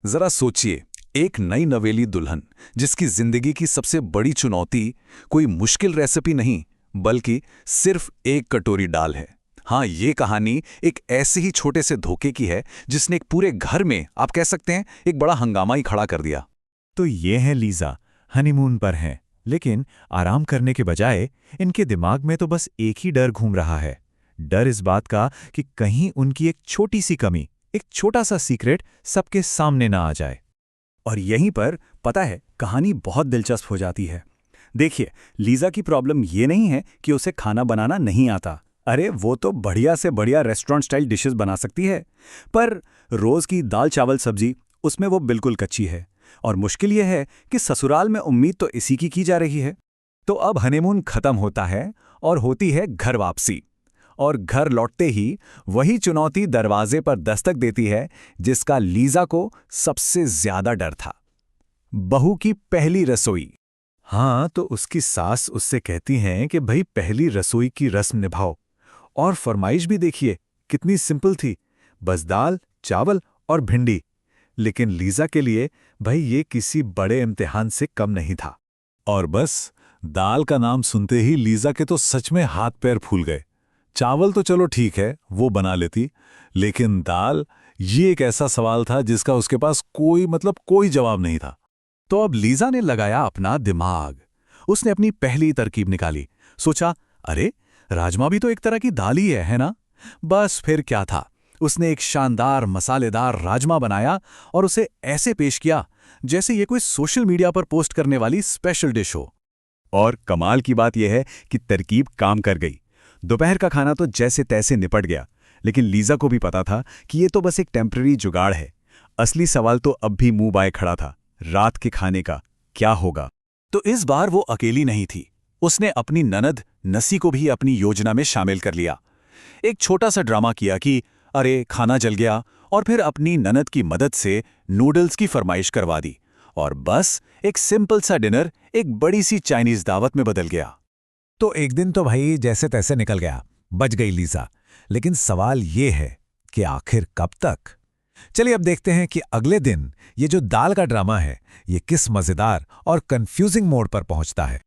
जरा सोचिए, एक नई नवेली दुल्हन जिसकी जिंदगी की सबसे बड़ी चुनौती कोई मुश्किल रेसिपी नहीं बल्कि सिर्फ एक कटोरी दाल है। हाँ, ये कहानी एक ऐसे ही छोटे से धोखे की है जिसने एक पूरे घर में, आप कह सकते हैं, एक बड़ा हंगामा ही खड़ा कर दिया। तो ये है लीजा, हनीमून पर हैं, लेकिन आराम करने के बजाय इनके दिमाग में तो बस एक ही डर घूम रहा है। डर इस बात का कि कहीं उनकी एक छोटी सी कमी, एक छोटा सा सीक्रेट सबके सामने ना आ जाए। और यहीं पर पता है कहानी बहुत दिलचस्प हो जाती है। देखिए, लीजा की प्रॉब्लम ये नहीं है कि उसे खाना बनाना नहीं आता। अरे वो तो बढ़िया से बढ़िया रेस्टोरेंट स्टाइल डिशेस बना सकती है, पर रोज की दाल चावल सब्जी उसमें वो बिल्कुल कच्ची है। और मुश्किल ये है कि ससुराल में उम्मीद तो इसी की जा रही है। तो अब हनीमून खत्म होता है और होती है घर वापसी। और घर लौटते ही वही चुनौती दरवाजे पर दस्तक देती है जिसका लीजा को सबसे ज्यादा डर था। बहू की पहली रसोई। हाँ, तो उसकी सास उससे कहती हैं कि भाई पहली रसोई की रस्म निभाओ। और फरमाइश भी देखिए कितनी सिंपल थी, बस दाल, चावल और भिंडी। लेकिन लीजा के लिए भाई ये किसी बड़े इम्तिहान से कम नहीं था। और बस दाल का नाम सुनते ही लीजा के तो सच में हाथ पैर फूल गए। चावल तो चलो ठीक है, वो बना लेती, लेकिन दाल, ये एक ऐसा सवाल था जिसका उसके पास कोई जवाब नहीं था। तो अब लीजा ने लगाया अपना दिमाग। उसने अपनी पहली तरकीब निकाली। सोचा, अरे राजमा भी तो एक तरह की दाल ही है ना? बस फिर क्या था, उसने एक शानदार मसालेदार राजमा बनाया और उसे ऐसे पेश किया जैसे ये कोई सोशल मीडिया पर पोस्ट करने वाली स्पेशल डिश हो। और कमाल की बात यह है कि तरकीब काम कर गई। दोपहर का खाना तो जैसे तैसे निपट गया, लेकिन लीजा को भी पता था कि ये तो बस एक टेम्पररी जुगाड़ है। असली सवाल तो अब भी मुंह बाए खड़ा था, रात के खाने का क्या होगा। तो इस बार वो अकेली नहीं थी। उसने अपनी ननद नसी को भी अपनी योजना में शामिल कर लिया। एक छोटा सा ड्रामा किया कि अरे खाना जल गया, और फिर अपनी ननद की मदद से नूडल्स की फरमाइश करवा दी। और बस एक सिंपल सा डिनर एक बड़ी सी चाइनीज दावत में बदल गया। तो एक दिन तो भाई जैसे तैसे निकल गया, बच गई लीजा। लेकिन सवाल ये है कि आखिर कब तक? चलिए अब देखते हैं कि अगले दिन ये जो दाल का ड्रामा है ये किस मजेदार और कंफ्यूजिंग मोड़ पर पहुंचता है।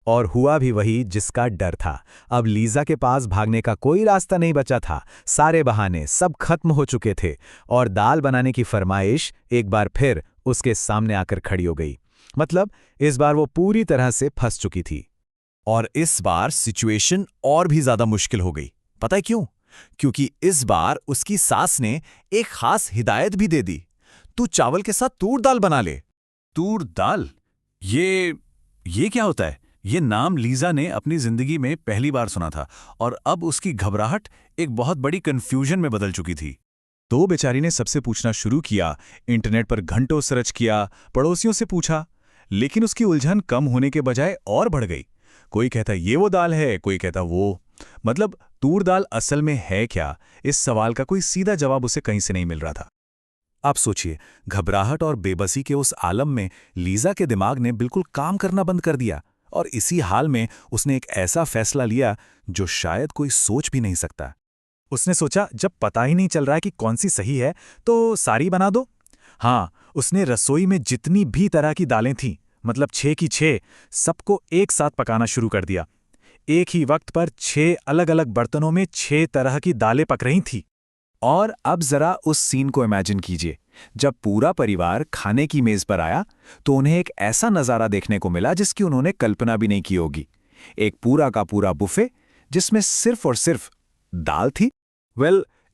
और हुआ भी वही जिसका डर था। अब लीजा के पास भागने का कोई रास्ता नहीं बचा था। सारे बहाने सब खत्म हो चुके थे और दाल बनाने की फरमाइश एक बार फिर उसके सामने आकर खड़ी हो गई। मतलब इस बार वो पूरी तरह से फंस चुकी थी। और इस बार सिचुएशन और भी ज्यादा मुश्किल हो गई। पता है क्यों? क्योंकि इस बार उसकी सास ने एक खास हिदायत भी दे दी। तू चावल के साथ तूर दाल बना ले। तूर दाल? ये क्या होता है? ये नाम लीजा ने अपनी जिंदगी में पहली बार सुना था और अब उसकी घबराहट एक बहुत बड़ी कंफ्यूजन में बदल चुकी थी। तो बेचारी ने सबसे पूछना शुरू किया, इंटरनेट पर घंटों सर्च किया, पड़ोसियों से पूछा, लेकिन उसकी उलझन कम होने के बजाय और बढ़ गई। कोई कहता ये वो दाल है, कोई कहता वो। मतलब तूर दाल असल में है क्या, इस सवाल का कोई सीधा जवाब उसे कहीं से नहीं मिल रहा था। आप सोचिए, घबराहट और बेबसी के उस आलम में लीजा के दिमाग ने बिल्कुल काम करना बंद कर दिया। और इसी हाल में उसने एक ऐसा फैसला लिया जो शायद कोई सोच भी नहीं सकता। उसने सोचा, जब पता ही नहीं चल रहा है कि कौन सी सही है तो सारी बना दो। हाँ, उसने रसोई में जितनी भी तरह की दालें थीं, मतलब 6 की 6, सबको एक साथ पकाना शुरू कर दिया। एक ही वक्त पर 6 अलग-अलग बर्तनों में 6 तरह की दालें पक रही थीं। और अब जरा उस सीन को इमेजिन कीजिए, जब पूरा परिवार खाने की मेज पर आया तो उन्हें एक ऐसा नज़ारा देखने को मिला जिसकी उन्होंने कल्पना भी नहीं की होगी। एक पूरा का पूरा बुफे जिसमें सिर्फ और सिर्फ दाल थी।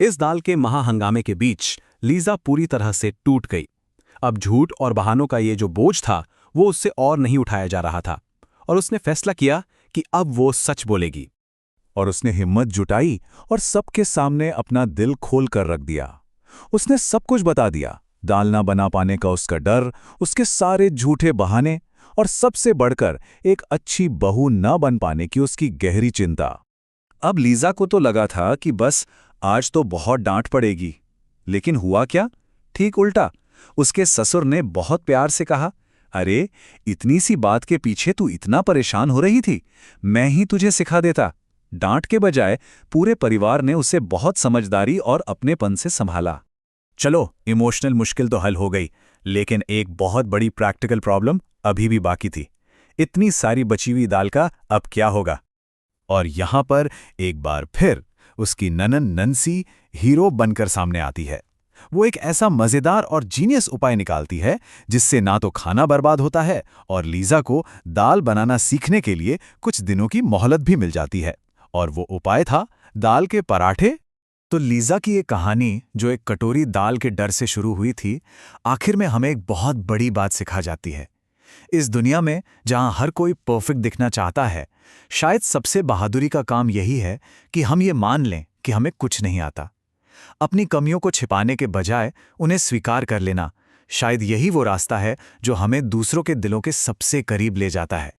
इस दाल के महाहंगामे के बीच लीजा पूरी तरह से टूट गई। अब झूठ और बहानों का ये जो बोझ था वो उससे और नहीं उठाया जा रहा था और उसने फैसला किया कि अब वो सच बोलेगी। और उसने हिम्मत जुटाई और सबके सामने अपना दिल खोल कर रख दिया। उसने सब कुछ बता दिया, दाल ना बना पाने का उसका डर, उसके सारे झूठे बहाने और सबसे बढ़कर एक अच्छी बहू न बन पाने की उसकी गहरी चिंता। अब लीजा को तो लगा था कि बस आज तो बहुत डांट पड़ेगी, लेकिन हुआ क्या? ठीक उल्टा। उसके ससुर ने बहुत प्यार से कहा, अरे इतनी सी बात के पीछे तू इतना परेशान हो रही थी, मैं ही तुझे सिखा देता। डांट के बजाय पूरे परिवार ने उसे बहुत समझदारी और अपनेपन से संभाला। चलो, इमोशनल मुश्किल तो हल हो गई, लेकिन एक बहुत बड़ी प्रैक्टिकल प्रॉब्लम अभी भी बाकी थी। इतनी सारी बची हुई दाल का अब क्या होगा? और यहाँ पर एक बार फिर उसकी ननन नंसी हीरो बनकर सामने आती है। वो एक ऐसा मज़ेदार और जीनियस उपाय निकालती है जिससे ना तो खाना बर्बाद होता है और लीज़ा को दाल बनाना सीखने के लिए कुछ दिनों की मोहलत भी मिल जाती है। और वो उपाय था दाल के पराठे। तो लीज़ा की ये कहानी, जो एक कटोरी दाल के डर से शुरू हुई थी, आखिर में हमें एक बहुत बड़ी बात सिखा जाती है। इस दुनिया में जहां हर कोई परफेक्ट दिखना चाहता है, शायद सबसे बहादुरी का काम यही है कि हम ये मान लें कि हमें कुछ नहीं आता। अपनी कमियों को छिपाने के बजाय उन्हें स्वीकार कर लेना, शायद यही वो रास्ता है जो हमें दूसरों के दिलों के सबसे करीब ले जाता है।